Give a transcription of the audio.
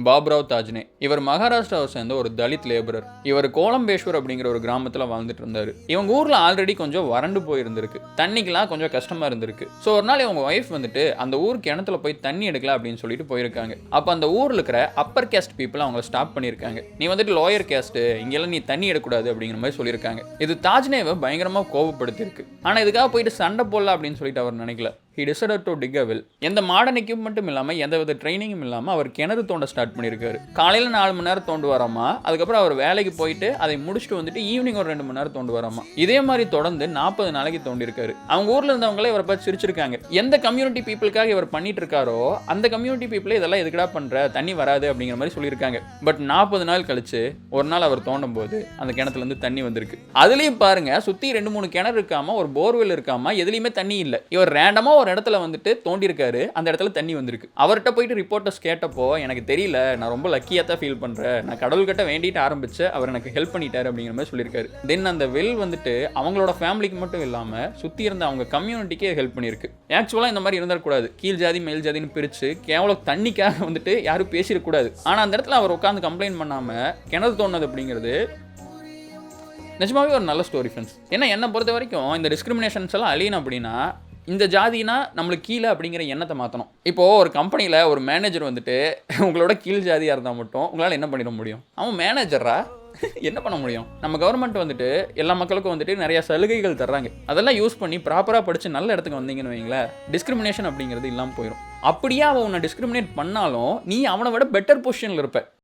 பாபுராவ் தாஜ்னே. இவர் மகாராஷ்டிராவை சேர்ந்த ஒரு தலித் லேபரர். இவர் கோலம்பேஸ்வர் அப்படிங்கிற ஒரு கிராமத்தில் வாழ்ந்துட்டு இருந்தாரு. இவங்க ஊர்ல ஆல்ரெடி கொஞ்சம் வறண்டு போயிருந்திருக்கு, தண்ணிக்கெல்லாம் கொஞ்சம் கஷ்டமா இருந்திருக்கு. ஸோ ஒரு நாள் இவங்க ஒய்ஃப் வந்துட்டு அந்த ஊர் கிணத்துல போய் தண்ணி எடுக்கலாம் அப்படின்னு சொல்லிட்டு போயிருக்காங்க. அப்போ அந்த ஊரில் இருக்கிற அப்பர் கேஸ்ட் பீப்புள் அவங்களை ஸ்டாப் பண்ணியிருக்காங்க. நீ வந்துட்டு லோயர் கேஸ்ட், இங்கெல்லாம் நீ தண்ணி எடுக்கக்கூடாது அப்படிங்கிற மாதிரி சொல்லியிருக்காங்க. இது தாஜ்னேவை பயங்கரமாக கோபப்படுத்திருக்கு. ஆனால் இதுக்காக போயிட்டு சண்டை போடலாம் அப்படின்னு சொல்லிட்டு அவர் நினைக்கல. He decided to dig a well. எந்த மாடர்ன் எக்யூப்மெண்ட்டும் இல்லாமல் எந்த வித ட்ரைனிங்கும் இல்லாமல் அவர் கிணறு தோண்ட ஸ்டார்ட் பண்ணியிருக்காரு. காலையில் 4 மணி நேரம் தோண்டு வராமா, அதுக்கப்புறம் அவர் வேலைக்கு போயிட்டு அதை முடிச்சுட்டு வந்துட்டு ஈவினிங் ஒரு 2 மணி நேரம் தோண்டு வராமா. இதே மாதிரி தொடர்ந்து 40 நாளைக்கு தோண்டிருக்காரு. அவங்க ஊரில் இருந்தவங்களே இவரை பார்த்து சிரிச்சிருக்காங்க. எந்த கம்யூனிட்டி பீப்புளுக்காக இவர் பண்ணிட்டு இருக்காரோ அந்த கம்யூனிட்டி பீப்புளே இதெல்லாம் எதுக்கடா பண்ற, தண்ணி வராது அப்படிங்கிற மாதிரி சொல்லியிருக்காங்க. பட் 40 நாள் கழிச்சு ஒரு நாள் அவர் தோண்டும் போது அந்த கிணத்துலேருந்து தண்ணி வந்திருக்கு. அதுலேயும் பாருங்க, சுற்றி 2-3 கிணறு இருக்காம, ஒரு போர்வெல் இருக்காம, எதுலையுமே தண்ணி இல்லை. இவர் ரேண்டமாக ஒரு இடத்துல வந்துட்டு தோண்டிருக்காரு, அந்த இடத்துல தண்ணி வந்திருக்கு. அவர்கிட்ட போயிட்டு ரிப்போர்ட்டர்ஸ் கேட்டப்போ, எனக்கு தெரியல, நான் ரொம்ப லக்கியாக தான் ஃபீல் பண்றேன், நான் கடவுள்கிட்ட வேண்டிட்டு ஆரம்பிச்சு அவர் எனக்கு ஹெல்ப் பண்ணிட்டாரு அப்படிங்கிற மாதிரி சொல்லியிருக்காரு. தென் அந்த வெல் வந்துட்டு அவங்களோட ஃபேமிலிக்கு மட்டும் இல்லாம சுத்தி இருந்த அவங்க கம்யூனிட்டிக்கே ஹெல்ப் பண்ணிருக்கு. ஆக்சுவலா இந்த மாதிரி இருந்துடக்கூடாது. கீழ் ஜாதி மேல் ஜாதின்னு பிரிச்சு கேவலம் தண்ணிக்காக வந்துட்டு யாரும் பேசிடக்கூடாது. ஆனா அந்த இடத்துல அவர் உட்காந்து கம்ப்ளைண்ட் பண்ணாம கிணறு தோணுது அப்படிங்கிறது நிஜமாவே ஒரு நல்ல ஸ்டோரி ஃப்ரெண்ட்ஸ். ஏன்னா என்னை பொறுத்த வரைக்கும் இந்த டிஸ்கிரிமினேஷன்ஸ் எல்லாம் அழியணும் அப்படின்னா இந்த ஜாதினா நம்மளுக்கு கீழே அப்படிங்கிற எண்ணத்தை மாற்றணும். இப்போது ஒரு கம்பெனியில் ஒரு மேனேஜர் வந்துட்டு உங்களோட கீழ் ஜாதியாக இருந்தால் மட்டும் உங்களால் என்ன பண்ணிட முடியும்? அவன் மேனேஜரா என்ன பண்ண முடியும்? நம்ம கவர்மெண்ட் வந்துட்டு எல்லா மக்களுக்கும் வந்துட்டு நிறைய சலுகைகள் தர்றாங்க. அதெல்லாம் யூஸ் பண்ணி ப்ராப்பராக படித்து நல்ல இடத்துக்கு வந்தீங்கன்னு வைங்களேன், டிஸ்கிரிமினேஷன் அப்படிங்கிறது இல்லாமல் போயிடும். அப்படியே அவன் உன்னை டிஸ்கிரிமினேட் பண்ணாலும் நீ அவனை விட பெட்டர் பொசிஷனில் இருப்ப.